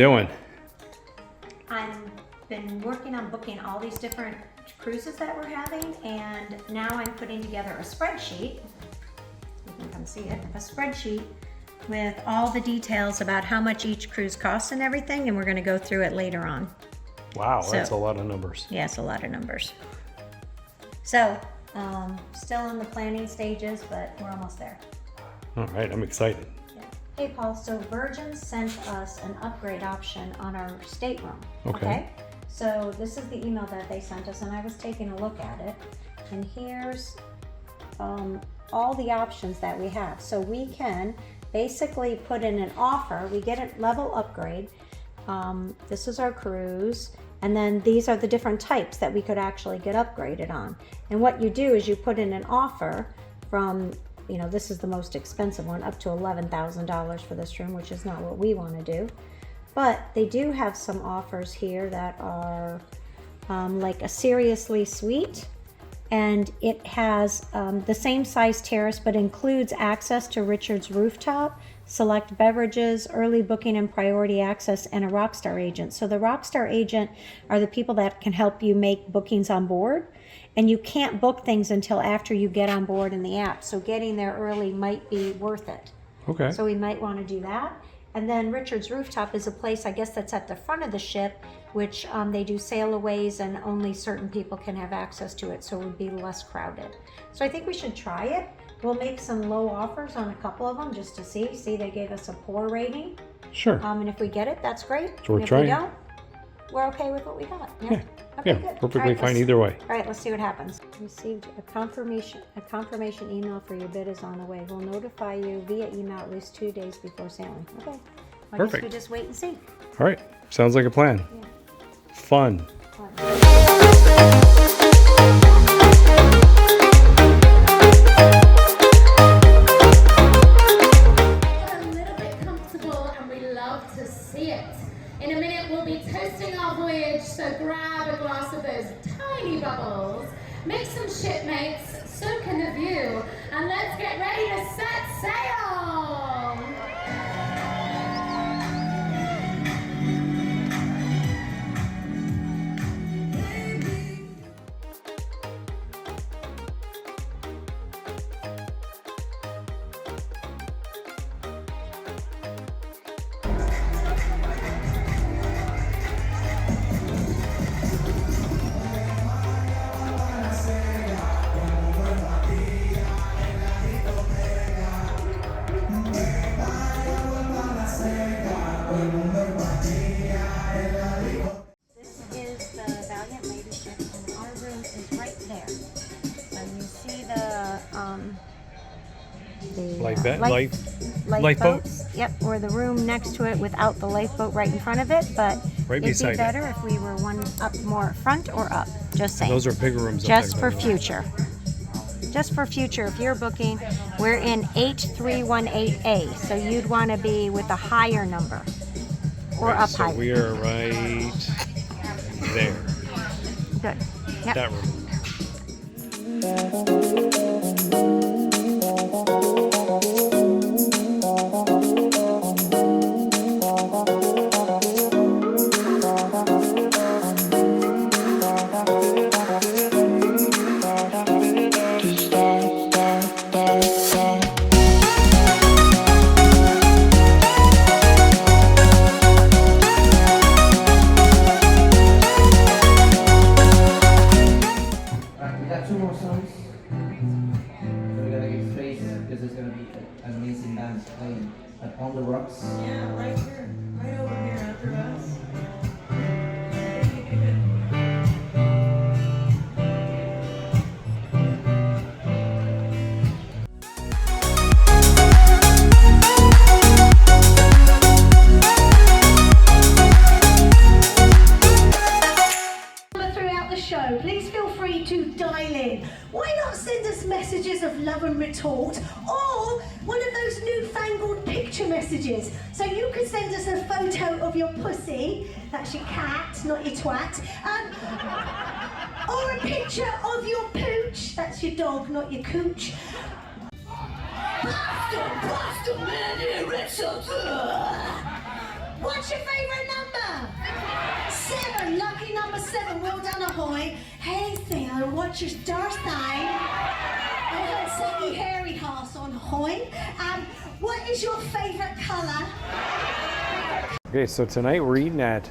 doing? I've been working on booking all these different cruises that we're having, and now I'm putting together a spreadsheet. You can come see it. A spreadsheet with all the details about how much each cruise costs and everything, and we're going to go through it later on. Wow, that's a lot of numbers. Yeah, it's a lot of numbers. So, still in the planning stages, but we're almost there. All right, I'm excited. Yeah. Hey, Paul, so Virgin sent us an upgrade option on our stateroom. Okay? So this is the email that they sent us, and I was taking a look at it, and here's all the options that we have. So we can basically put in an offer. We get a level upgrade. This is our cruise, and then these are the different types that we could actually get upgraded on. And what you do is you put in an offer from, you know, this is the most expensive one, up to $11,000 for this room, which is not what we want to do. But they do have some offers here that are like a Seriously Suite, and it has the same size terrace but includes access to Richard's rooftop, select beverages, early booking and priority access, and a Rockstar agent. So the Rockstar agent are the people that can help you make bookings on board, and you can't book things until after you get on board in the app. So getting there early might be worth it. Okay. So we might want to do that. And then Richard's Rooftop is a place, I guess, that's at the front of the ship, which they do sailaways and only certain people can have access to it, so it would be less crowded. So I think we should try it. We'll make some low offers on a couple of them just to see. See, they gave us a poor rating. Sure. And if we get it, that's great. So we're if trying. we don't, we're okay with what we got. Yeah. Okay, Yeah, good. perfectly fine either way. All right, let's see what happens. Received a confirmation email for your bid is on the way. We'll notify you via email at least 2 days before sailing. Okay. I guess we just wait and see. All right. Sounds like a plan. Yeah. Fun. A little bit comfortable, and we love to see it. In a minute, we'll be toasting our voyage, so grab a glass of those tiny bubbles, make some shipmates, soak in the view, and let's get ready to set sail! This is the Valiant Lady ship, and our room is right there. So you see the lifeboat? boats. Yep, or the room next to it without the lifeboat right in front of it, but Right it'd beside be it. better if we were one up more front or up. Just saying. Those are bigger rooms. Just up for there, by the way. future. Just for future, if you're booking, we're in H318A, so you'd want to be with a higher number or Right, up so higher. we are right there. Good. Yep. That room. We got 2 more songs. So we gotta get space because there's gonna be an amazing band playing on the rocks. Yeah, right here, right over here after us. Throughout the show, please feel free to dial in. Why not send us messages of love and retort, or one of those newfangled picture messages? So you could send us a photo of your pussy, that's your cat, not your twat, or a picture of your pooch, that's your dog, not your cooch. Pasta, man, it's What's your favourite number? 7. Lucky number 7. Well done, ahoy. Hey, Theo, what's your star sign? Oh, silky hairy horse on ahoy. What is your favourite colour? Okay, so tonight we're eating at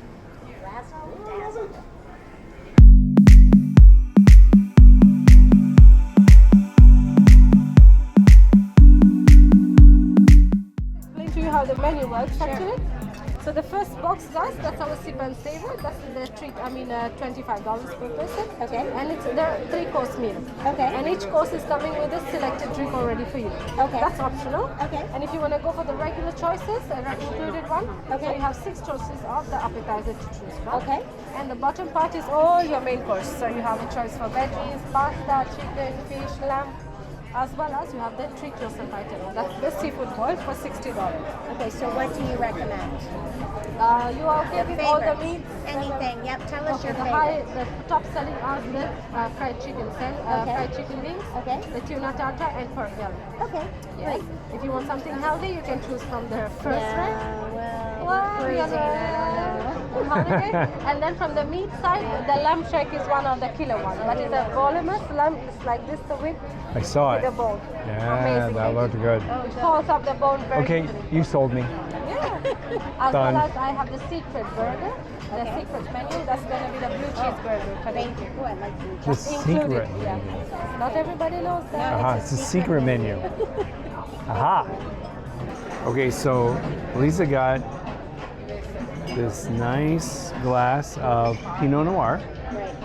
Explain to you how the menu works actually. So the first box, guys, that's our sip and savor. That's the treat. I mean, $25 per person. Okay. And it's the 3-course meal. Okay. And each course is coming with a selected drink already for you. Okay. That's optional. Okay. And if you want to go for the regular choices, an included one. Okay. So you have 6 choices of the appetizer to choose from. Okay. And the bottom part is all your main course. So you have a choice for veggies, pasta, chicken, fish, lamb, as well as you have the treat yourself item. That's the seafood boil for $60. Okay, so what do you recommend? You are okay with all the meats? Anything. Yep, tell us Okay, your the favorite. the top selling are the fried chicken, Okay. fried chicken wings, Okay. the tuna tartar, and pork belly. Okay, Yes. If you want something healthy, you can choose from the first rank. well, We are on holiday. And then from the meat side, the lamb shank is one of the killer ones. But it's a voluminous lamb. It's like this, the width I saw with it. the bone. Yeah, Amazing. that looked good. It falls off the bone very Okay, easily. you sold me. Yeah. As Done. well as I have the secret burger, the secret menu. That's going to be the blue cheeseburger. Thank you. Oh, I like blue The cheese. Included. secret. Yeah. Not everybody knows that. Aha, it's a secret menu. Aha. Okay, so Lisa got this nice glass of Pinot Noir, Right.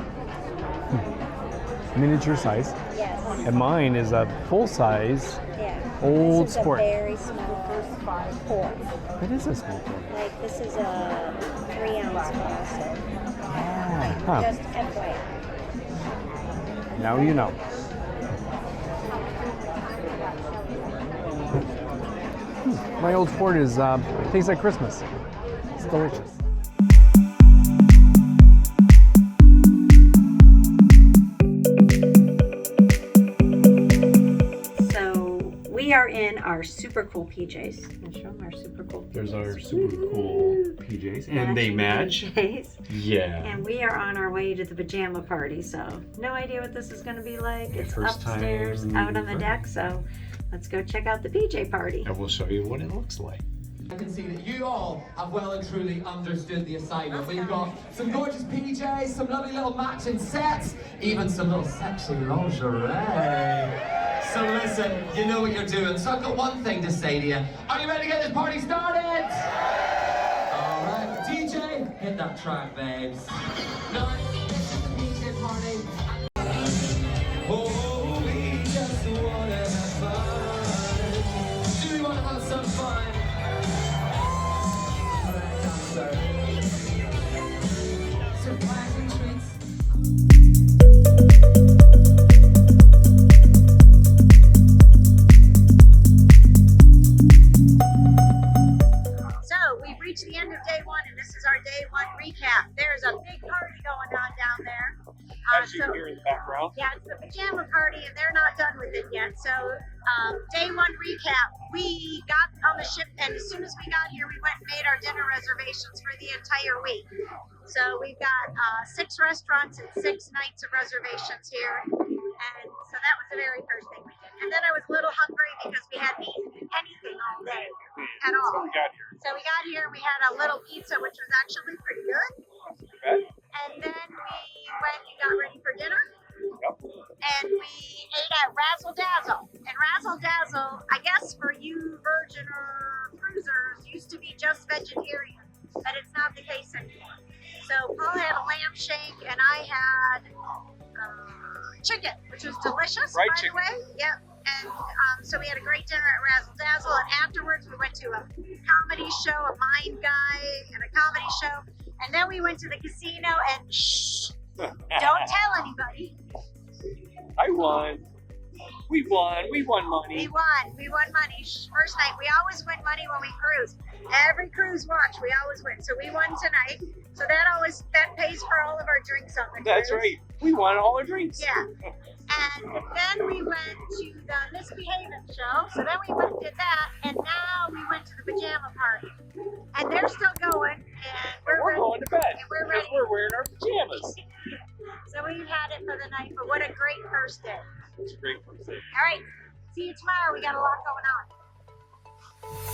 miniature size, Yes. and mine is a full size. Yeah. Old this is sport. A very small pour. What is this one? Like this is a 3-ounce glass. Huh. Just FYI. Now you know. My old sport is tastes like Christmas. It's delicious. So we are in our super cool PJs. I'll show them our super cool PJs. There's our super cool PJs, and they match. PJs. Yeah. And we are on our way to the pajama party, so no idea what this is going to be like. Yeah, It's first upstairs, time out on the ever. deck, so let's go check out the PJ party. And we'll show you what it looks like. I can see that you all have well and truly understood the assignment. We've got some gorgeous PJs, some lovely little matching sets, even some little sexy lingerie. So listen, you know what you're doing. So I've got one thing to say to you. Are you ready to get this party started? All right, DJ, hit that track, babes. Now, this is the PJ party. Oh, we just wanna have fun. Do we wanna have some fun? Surprising treats. So we've reached the end of day one, and this is our day one recap. There's a big party going on down there. Hear in the background. Yeah, it's the pajama party, and they're not done with it yet. So, day one recap. We got on the ship, and as soon as we got here, we went and made our dinner reservations for the entire week. So we've got 6 restaurants and 6 nights of reservations here, and so that was the very first thing we did. And then I was a little hungry because we hadn't eaten anything all day at all. So we got here, and we had a little pizza, which was actually pretty good. And then we went and got ready for dinner. And we ate at Razzle Dazzle. And Razzle Dazzle, I guess for you Virgin or cruisers, used to be just vegetarian, but it's not the case anymore. So Paul had a lamb shank, and I had chicken, which was delicious, Fried by chicken. the way. Yep. And so we had a great dinner at Razzle Dazzle, and afterwards we went to a comedy show, a mime guy, and a comedy show. And then we went to the casino, and shh, don't tell anybody. I won. We won. We won money. We won money. First night, we always win money when we cruise. Every cruise watch, we always win. So we won tonight. So that pays for all of our drinks on the cruise. That's right. We won all our drinks. Yeah. And then we went to the Misbehaving show. So then we went and did that. And now we went to the pajama party. And they're still going. It's great. All right. See you tomorrow. We got a lot going on.